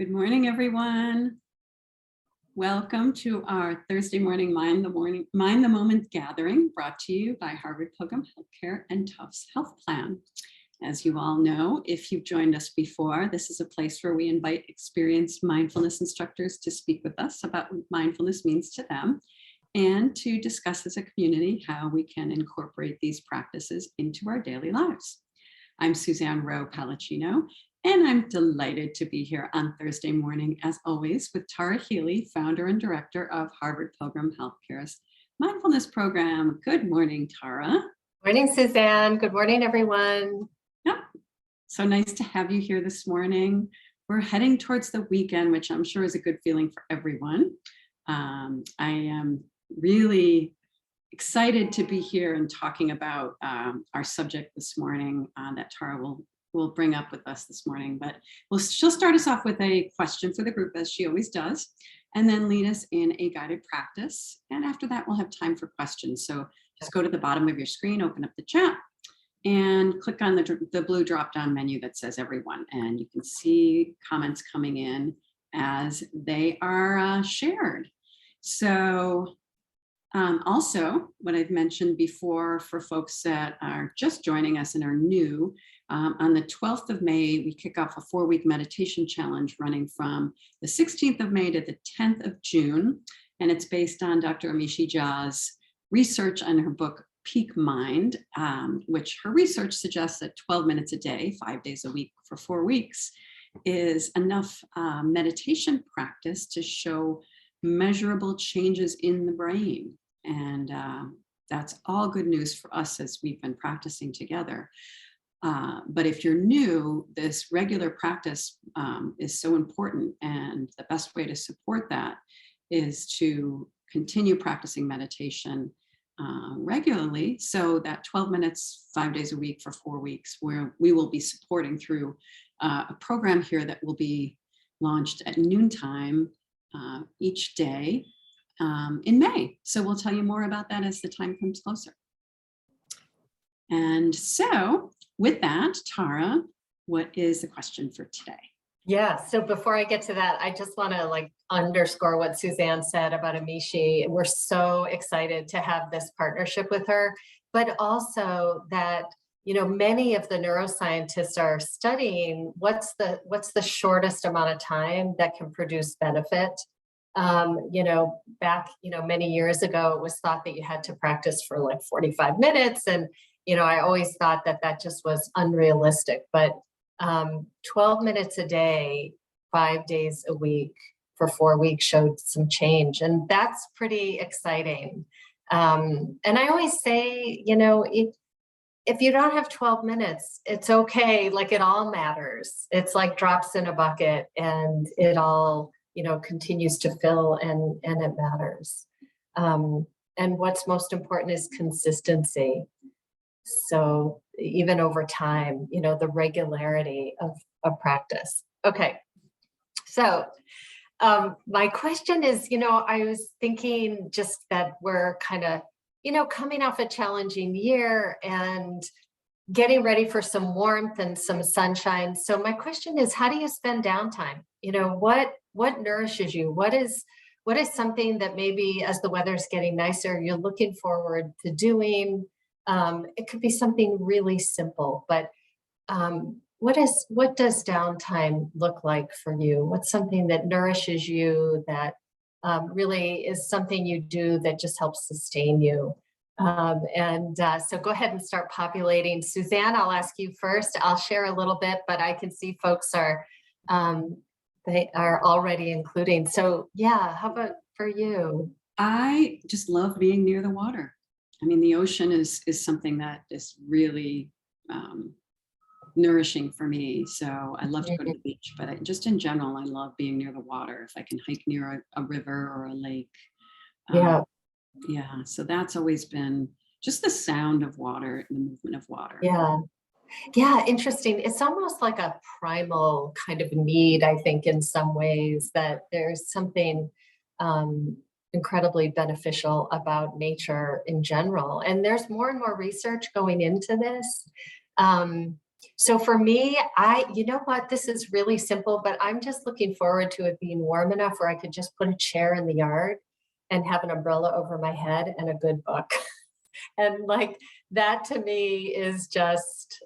Good morning, everyone. Welcome to our Thursday morning Mind the Moment gathering, brought to you by Harvard Pilgrim Healthcare and Tufts Health Plan. As you all know, if you've joined us before, this is a place where we invite experienced mindfulness instructors to speak with us about what mindfulness means to them and to discuss as a community how we can incorporate these practices into our daily lives. I'm Suzanne Rowe Palacino, and I'm delighted to be here on Thursday morning, as always, with Tara Healey, founder and director of Harvard Pilgrim Healthcare's mindfulness program. Good morning, Tara. Morning, Suzanne. Good morning, everyone. Yep. So nice to have you here this morning. We're heading towards the weekend, which I'm sure is a good feeling for everyone. I am really excited to be here and talking about our subject this morning that Tara will bring up with us this morning. But she'll start us off with a question for the group, as she always does, and then lead us in a guided practice. And after that, we'll have time for questions. So just go to the bottom of your screen, open up the chat, and click on the blue drop-down menu that says everyone. And you can see comments coming in as they are shared. So also, what I've mentioned before for folks that are just joining us and are new, on the 12th of May, we kick off a 4-week meditation challenge running from the 16th of May to the 10th of June. And it's based on Dr. Amishi Jha's research on her book, Peak Mind, which her research suggests that 12 minutes a day, 5 days a week for 4 weeks, is enough meditation practice to show measurable changes in the brain. And that's all good news for us as we've been practicing together. But if you're new, this regular practice is so important. And the best way to support that is to continue practicing meditation regularly. So that 12 minutes, 5 days a week for 4 weeks, where we will be supporting through a program here that will be launched at noontime each day in May. So we'll tell you more about that as the time comes closer. And so with that, Tara, what is the question for today? Yeah, so before I get to that, I just want to underscore what Suzanne said about Amishi. We're so excited to have this partnership with her, but also that, many of the neuroscientists are studying what's the shortest amount of time that can produce benefit. Back, many years ago, it was thought that you had to practice for 45 minutes. And, I always thought that just was unrealistic, but 12 minutes a day, 5 days a week for 4 weeks showed some change. And that's pretty exciting. And I always say, if you don't have 12 minutes, it's okay. It all matters. It's like drops in a bucket, and it all, continues to fill, and it matters. And what's most important is consistency. So even over time, the regularity of practice. Okay. So my question is, I was thinking just that we're kind of, coming off a challenging year and getting ready for some warmth and some sunshine. So my question is, how do you spend downtime? What nourishes you? What is something that maybe as the weather's getting nicer, you're looking forward to doing? It could be something really simple, but what does downtime look like for you? What's something that nourishes you, that really is something you do that just helps sustain you? So go ahead and start populating. Suzanne, I'll ask you first. I'll share a little bit, but I can see folks they are already including. So yeah, how about for you? I just love being near the water. I mean, the ocean is something that is really nourishing for me. So I love to go to the beach, but just in general, I love being near the water. If I can hike near a river or a lake. Yeah. Yeah. So that's always been just the sound of water and the movement of water. Yeah. Yeah, interesting. It's almost like a primal kind of need, I think, in some ways, that there's something incredibly beneficial about nature in general. And there's more and more research going into this. So for me, you know what, this is really simple, but I'm just looking forward to it being warm enough where I could just put a chair in the yard and have an umbrella over my head and a good book. And like that to me is just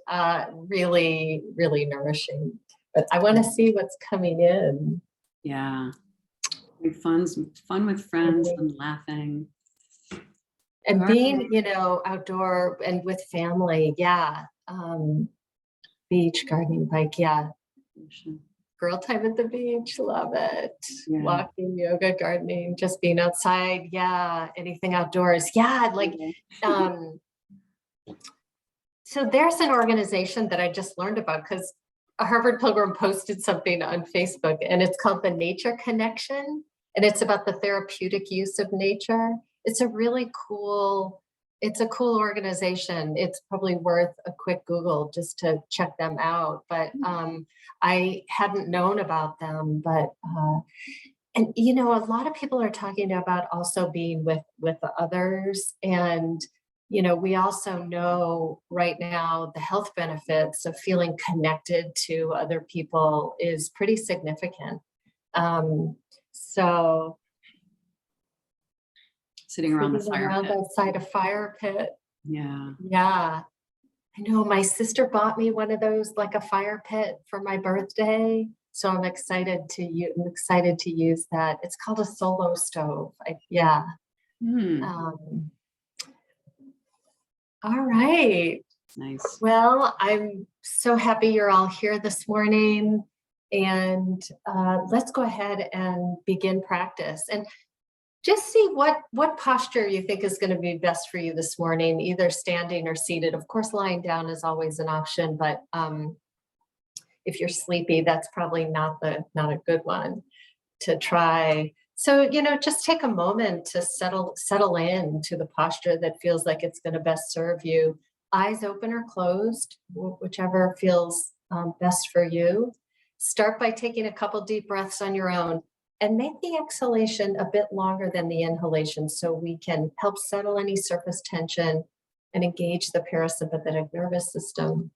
really, really nourishing. But I want to see what's coming in. Yeah. Fun with friends and laughing. And being, outdoor and with family. Yeah. Beach, gardening, bike. Yeah. Girl time at the beach. Love it. Yeah. Walking, yoga, gardening, just being outside. Yeah. Anything outdoors. Yeah. Like, so there's an organization that I just learned about because a Harvard Pilgrim posted something on Facebook, and it's called the Nature Connection. And it's about the therapeutic use of nature. It's a really cool, organization. It's probably worth a quick Google just to check them out. But I hadn't known about them, but and a lot of people are talking about also being with others. And we also know right now the health benefits of feeling connected to other people is pretty significant. So sitting around the fire pit. Outside a fire pit. Yeah. Yeah. I know my sister bought me one of those, like a fire pit for my birthday. So I'm excited to use that. It's called a solo stove. Yeah. All right. Nice. Well, I'm so happy you're all here this morning, and let's go ahead and begin practice. And just see what posture you think is going to be best for you this morning, either standing or seated. Of course, lying down is always an option, but if you're sleepy, that's probably not a good one to try. So, just take a moment to settle in to the posture that feels like it's going to best serve you. Eyes open or closed, whichever feels best for you. Start by taking a couple deep breaths on your own and make the exhalation a bit longer than the inhalation so we can help settle any surface tension and engage the parasympathetic nervous system.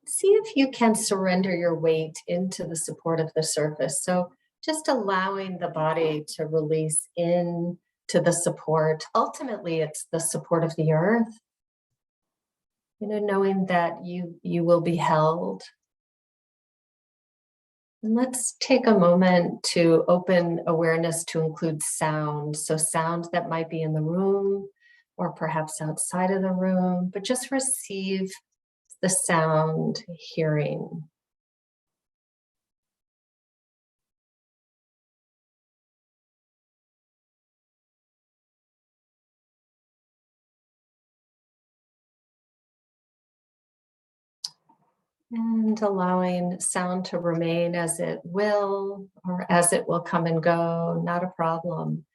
See if you can surrender your weight into the support of the surface. So just allowing the body to release in to the support. Ultimately, it's the support of the earth. Knowing that you will be held. And let's take a moment to open awareness to include sound. So sound that might be in the room or perhaps outside of the room, but just receive the sound hearing. And allowing sound to remain as it will, or as it will come and go, not a problem.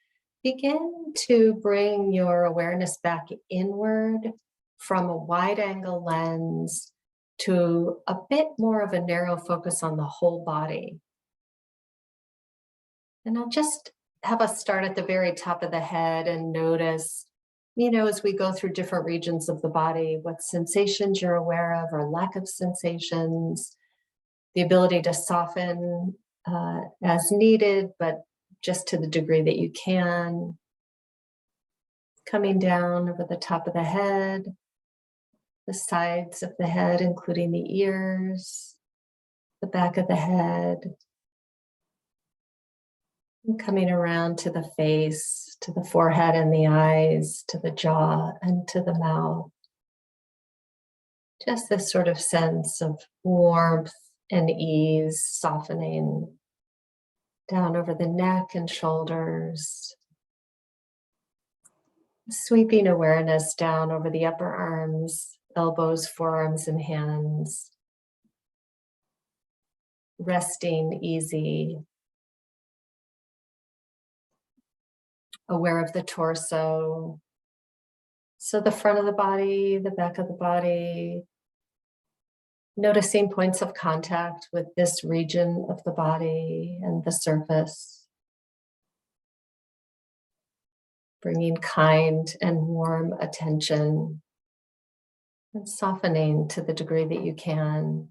Begin to bring your awareness back inward from a wide angle lens to a bit more of a narrow focus on the whole body. And I'll just have us start at the very top of the head and notice, as we go through different regions of the body, what sensations you're aware of or lack of sensations, the ability to soften as needed, but just to the degree that you can. Coming down over the top of the head, the sides of the head, including the ears, the back of the head, and coming around to the face, to the forehead and the eyes, to the jaw and to the mouth. Just this sort of sense of warmth and ease, softening down over the neck and shoulders. Sweeping awareness down over the upper arms, elbows, forearms, and hands. Resting easy. Aware of the torso. So the front of the body, the back of the body, Noticing points of contact with this region of the body and the surface. Bringing kind and warm attention and softening to the degree that you can.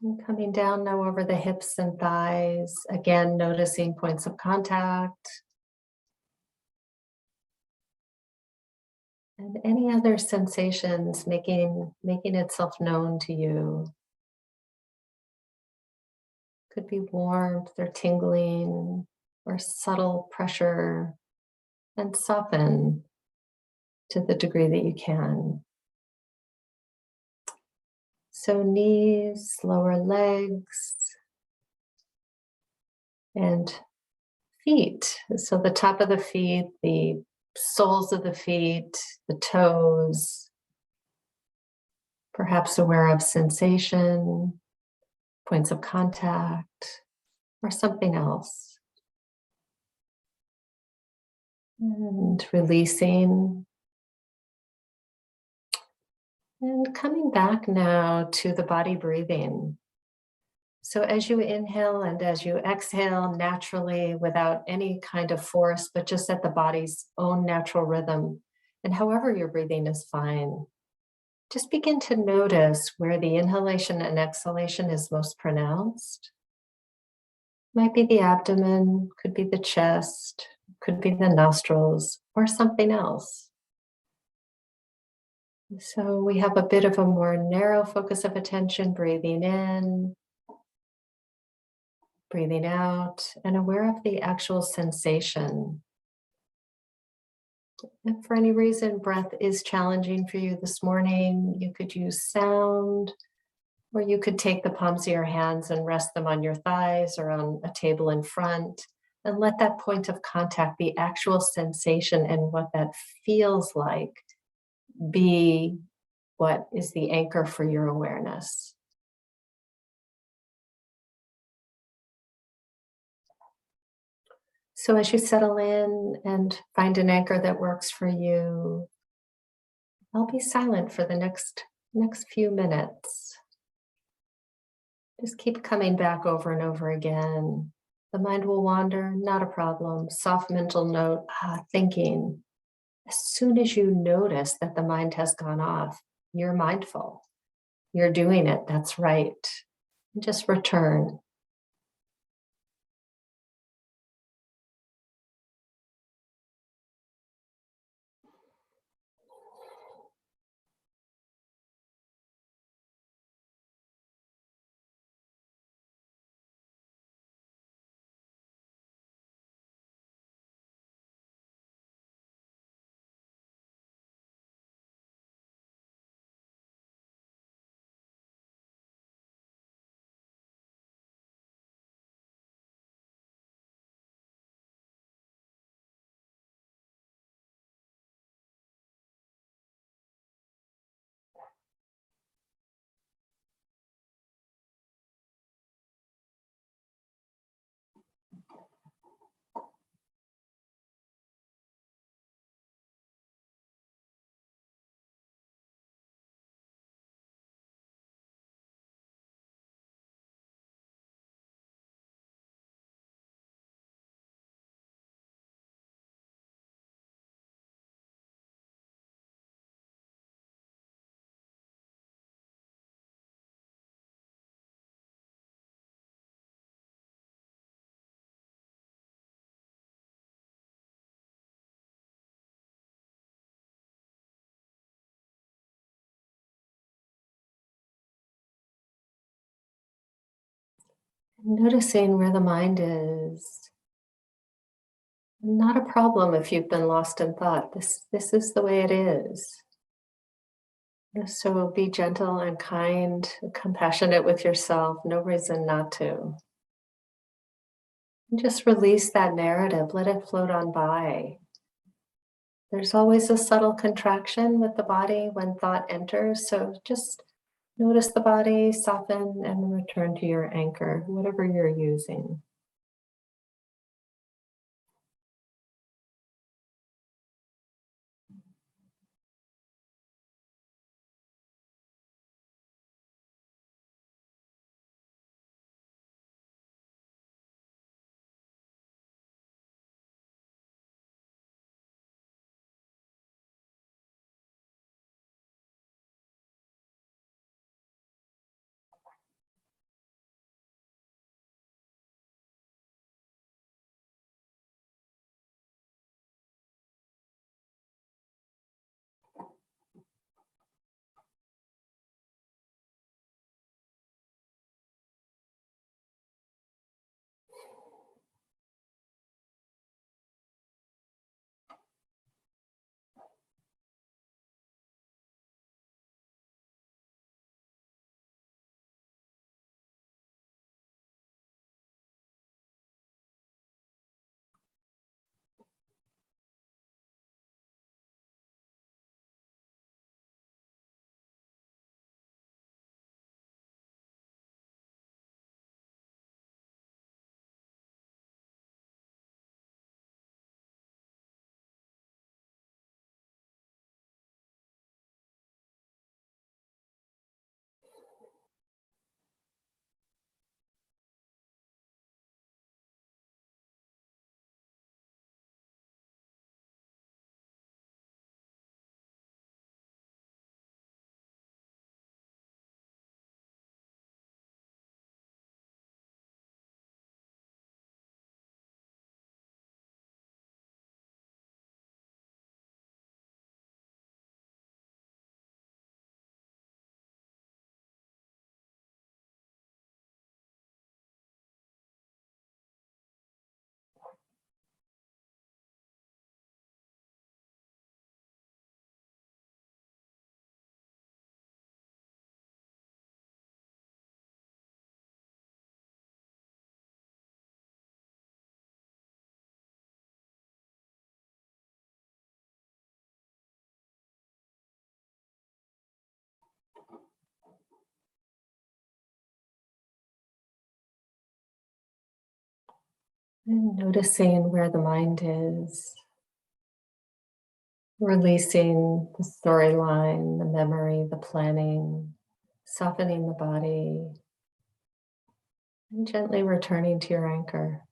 And coming down now over the hips and thighs, again noticing points of contact. And any other sensations making itself known to you. Could be warmth or tingling or subtle pressure, and soften to the degree that you can. So knees, lower legs, and feet. So the top of the feet, the soles of the feet, the toes, perhaps aware of sensation, points of contact, or something else. And releasing. And coming back now to the body breathing. So as you inhale and as you exhale naturally without any kind of force, but just at the body's own natural rhythm, and however you're breathing is fine. Just begin to notice where the inhalation and exhalation is most pronounced. Might be the abdomen, could be the chest, could be the nostrils, or something else. So we have a bit of a more narrow focus of attention, breathing in, breathing out, and aware of the actual sensation. If for any reason breath is challenging for you this morning, you could use sound, or you could take the palms of your hands and rest them on your thighs or on a table in front, and let that point of contact, the actual sensation and what that feels like, be what is the anchor for your awareness. So as you settle in and find an anchor that works for you, I'll be silent for the next few minutes. Just keep coming back over and over again. The mind will wander, not a problem. Soft mental note, thinking. As soon as you notice that the mind has gone off, you're mindful. You're doing it, that's right. And just return. Noticing where the mind is. Not a problem if you've been lost in thought. This is the way it is. So be gentle and kind, compassionate with yourself. No reason not to. And just release that narrative. Let it float on by. There's always a subtle contraction with the body when thought enters. So just notice the body, soften, and return to your anchor, whatever you're using. And noticing where the mind is, releasing the storyline, the memory, the planning, softening the body, and gently returning to your anchor.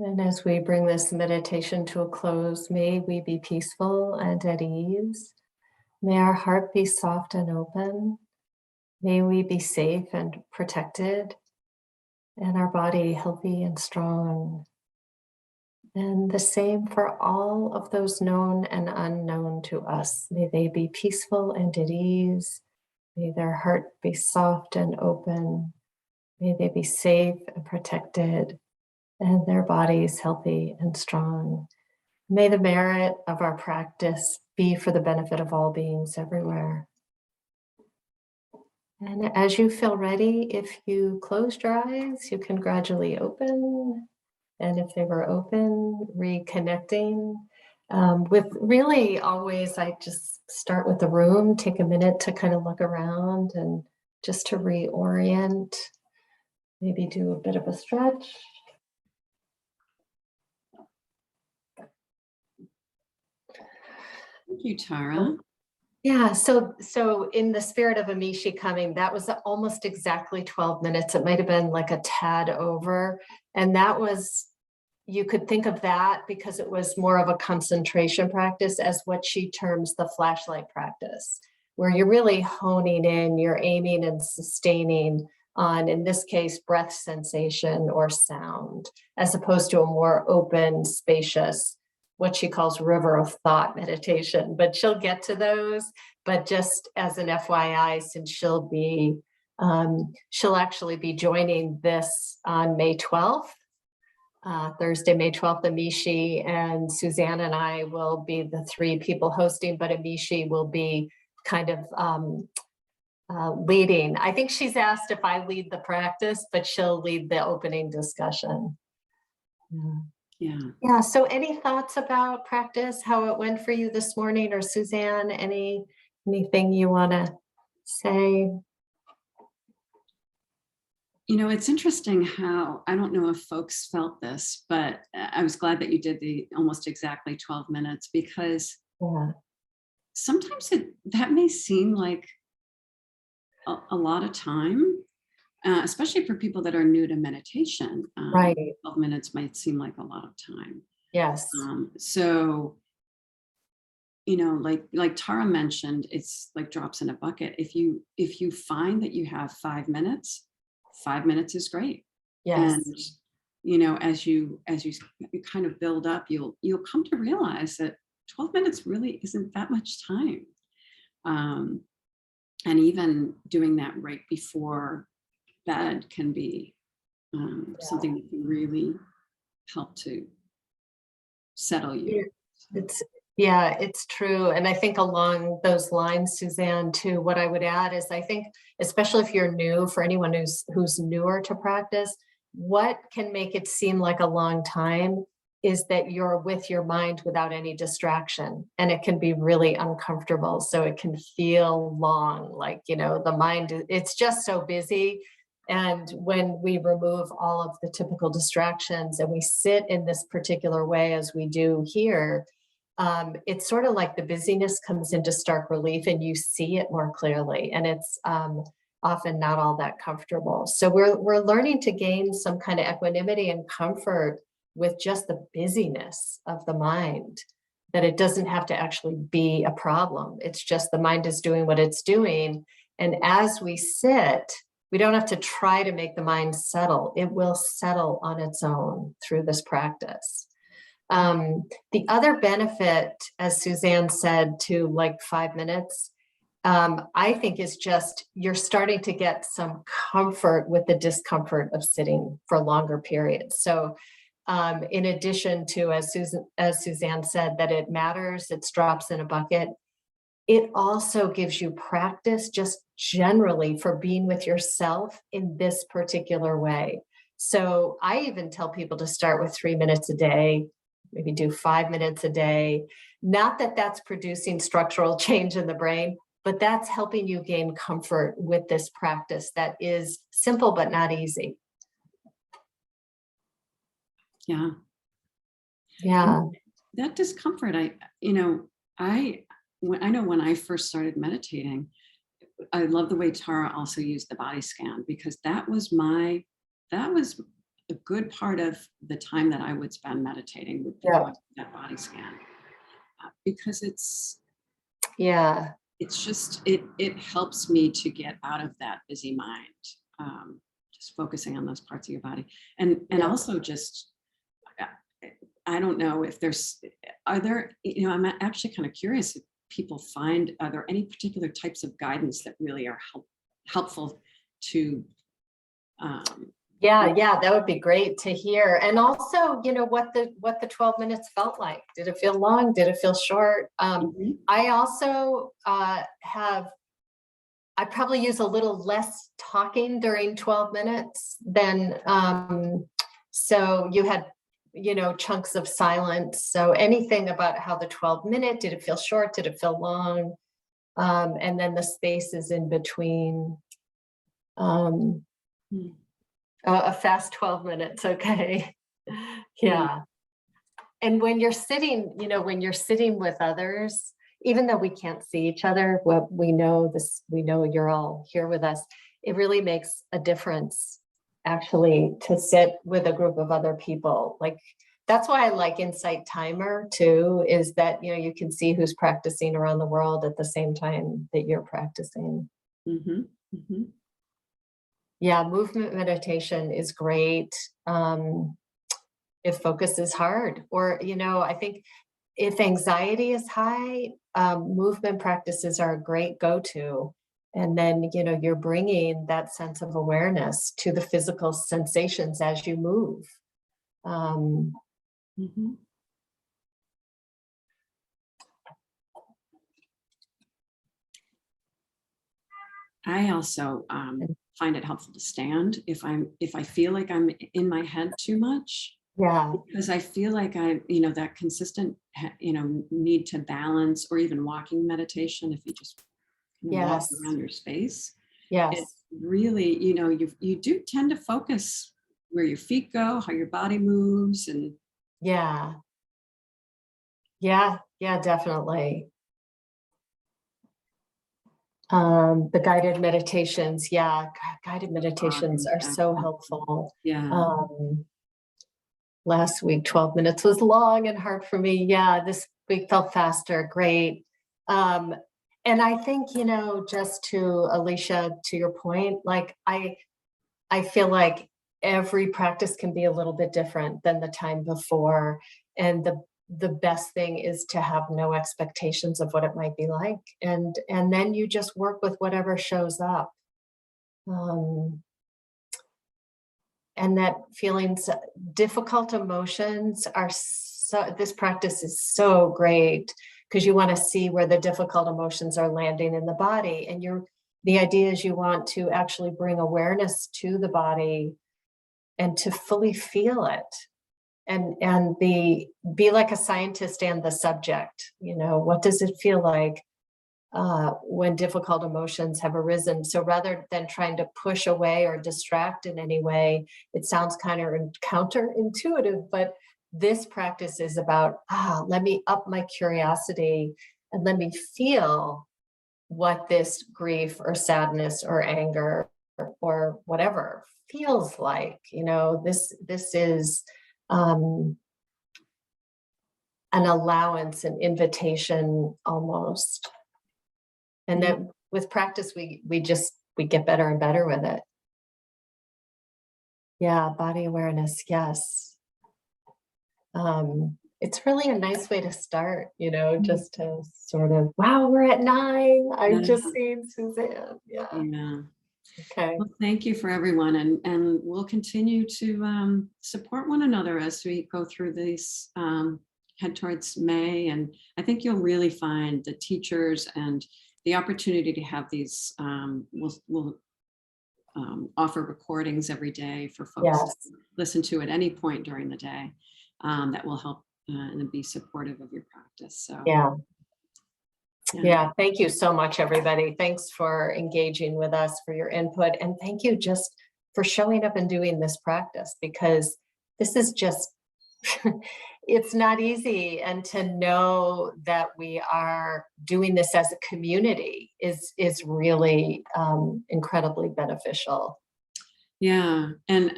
And as we bring this meditation to a close, may we be peaceful and at ease. May our heart be soft and open. May we be safe and protected, and our body healthy and strong. And the same for all of those known and unknown to us. May they be peaceful and at ease. May their heart be soft and open. May they be safe and protected, and their bodies healthy and strong. May the merit of our practice be for the benefit of all beings everywhere. And as you feel ready, if you closed your eyes, you can gradually open. And if they were open, reconnecting. With really always, I just start with the room, take a minute to kind of look around and just to reorient, maybe do a bit of a stretch. Thank you, Tara. Yeah, so in the spirit of Amishi coming, that was almost exactly 12 minutes. It might have been like a tad over. And that was, you could think of that because it was more of a concentration practice as what she terms the flashlight practice, where you're really honing in, you're aiming and sustaining on, in this case, breath sensation or sound, as opposed to a more open, spacious, what she calls river of thought meditation. But she'll get to those. But just as an FYI, since she'll actually be joining this on May 12th, Thursday, May 12th, Amishi and Suzanne and I will be the three people hosting, but Amishi will be kind of leading. I think she's asked if I lead the practice, but she'll lead the opening discussion. Yeah. So any thoughts about practice, how it went for you this morning, or Suzanne, anything you want to say? You know, it's interesting how, I don't know if folks felt this, but I was glad that you did the almost exactly 12 minutes, because sometimes that may seem like a lot of time, especially for people that are new to meditation. Right. 12 minutes might seem like a lot of time. Yes. So like Tara mentioned, it's like drops in a bucket. If you find that you have 5 minutes, 5 minutes is great. Yes. And as you kind of build up, you'll come to realize that 12 minutes really isn't that much time. And even doing that right before bed can be something that can really help to settle you. It's true. And I think along those lines, Suzanne, too, what I would add is I think, especially if you're new, for anyone who's newer to practice, what can make it seem like a long time is that you're with your mind without any distraction, and it can be really uncomfortable. So it can feel long, like, the mind, it's just so busy. And when we remove all of the typical distractions and we sit in this particular way as we do here, it's sort of like the busyness comes into stark relief and you see it more clearly. And it's often not all that comfortable. So we're learning to gain some kind of equanimity and comfort with just the busyness of the mind, that it doesn't have to actually be a problem. It's just the mind is doing what it's doing. And as we sit, we don't have to try to make the mind settle. It will settle on its own through this practice. The other benefit, as Suzanne said, to like 5 minutes, I think is just you're starting to get some comfort with the discomfort of sitting for longer periods. So in addition to, as Suzanne said, that it matters, it's drops in a bucket, it also gives you practice just generally for being with yourself in this particular way. So I even tell people to start with 3 minutes a day, maybe do 5 minutes a day. Not that that's producing structural change in the brain, but that's helping you gain comfort with this practice that is simple but not easy. Yeah. Yeah. That discomfort, I know when I first started meditating, I love the way Tara also used the body scan, because that was a good part of the time that I would spend meditating would be that body scan, because it's just, it helps me to get out of that busy mind, just focusing on those parts of your body. And also just, I don't know if are there, I'm actually kind of curious if people are there any particular types of guidance that really are helpful to, that would be great to hear. And also, what the 12 minutes felt like. Did it feel long? Did it feel short? I also I probably use a little less talking during 12 minutes than, so you had, chunks of silence. So anything about how the 12-minute, did it feel short? Did it feel long? And then the spaces in between. A fast 12 minutes. Okay. Yeah. And when you're sitting, with others, even though we can't see each other, we know you're all here with us. It really makes a difference actually to sit with a group of other people. Like, that's why I like Insight Timer too, is that, you can see who's practicing around the world at the same time that you're practicing. Yeah, movement meditation is great. If focus is hard, or, I think if anxiety is high, movement practices are a great go-to. And then, you're bringing that sense of awareness to the physical sensations as you move. I also find it helpful to stand if I feel like I'm in my head too much. Yeah. Because I feel like that consistent, need to balance, or even walking meditation, if you just walk around your space. Yes. It's really, you do tend to focus where your feet go, how your body moves, and yeah, definitely. The guided meditations. Guided meditations are so helpful. Last week, 12 minutes was long and hard for me. we felt faster. Great. And I think, just to Alicia, to your point, like I feel like every practice can be a little bit different than the time before. And the best thing is to have no expectations of what it might be like. And then you just work with whatever shows up. And that feelings, difficult emotions are so, this practice is so great because you want to see where the difficult emotions are landing in the body. And the idea is you want to actually bring awareness to the body and to fully feel it and be like a scientist and the subject. What does it feel like when difficult emotions have arisen? So rather than trying to push away or distract in any way, it sounds kind of counterintuitive, but this practice is about, let me up my curiosity and let me feel what this grief or sadness or anger or whatever feels like. This is an allowance, an invitation almost. And that with practice, we get better and better with it. Yeah, body awareness, yes. It's really a nice way to start, just to sort of, wow, we're at 9. I've just seen Suzanne. Yeah. Okay. Well, thank you for everyone. And we'll continue to support one another as we go through these, head towards May. And I think you'll really find the teachers and the opportunity to have these, we'll offer recordings every day for folks to listen to at any point during the day. That will help and be supportive of your practice. So yeah, thank you so much, everybody. Thanks for engaging with us, for your input, and thank you just for showing up and doing this practice, because this is just it's not easy, and to know that we are doing this as a community is really incredibly beneficial. Yeah, and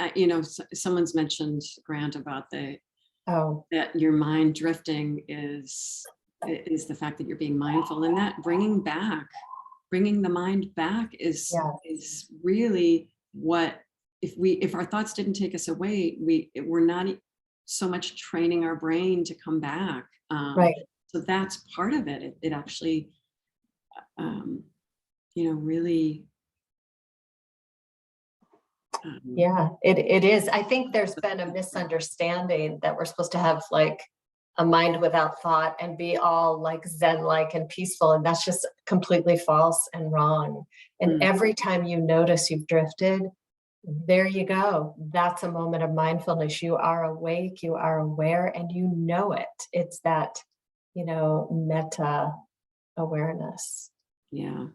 someone's mentioned, Grant, about that your mind drifting is the fact that you're being mindful, and that bringing the mind back is really what, if our thoughts didn't take us away, we're not so much training our brain to come back. Right. So that's part of it. It actually, really. Yeah, it is. I think there's been a misunderstanding that we're supposed to have like a mind without thought and be all like Zen-like and peaceful. And that's just completely false and wrong. And every time you notice you've drifted, there you go. That's a moment of mindfulness. You are awake, you are aware, and you know it. It's that, meta awareness. Yeah.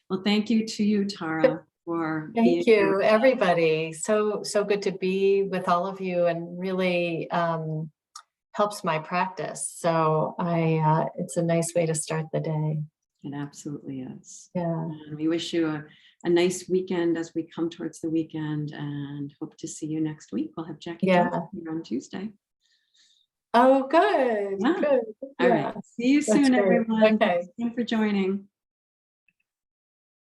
Well, thank you to you, Tara. Thank you, everybody. So good to be with all of you, and really helps my practice. So it's a nice way to start the day. It absolutely is. Yeah. And we wish you a nice weekend as we come towards the weekend, and hope to see you next week. We'll have Jackie Johnson here on Tuesday. Oh, good. Yeah. Good. All right. See you soon, everyone. Okay. Thanks for joining.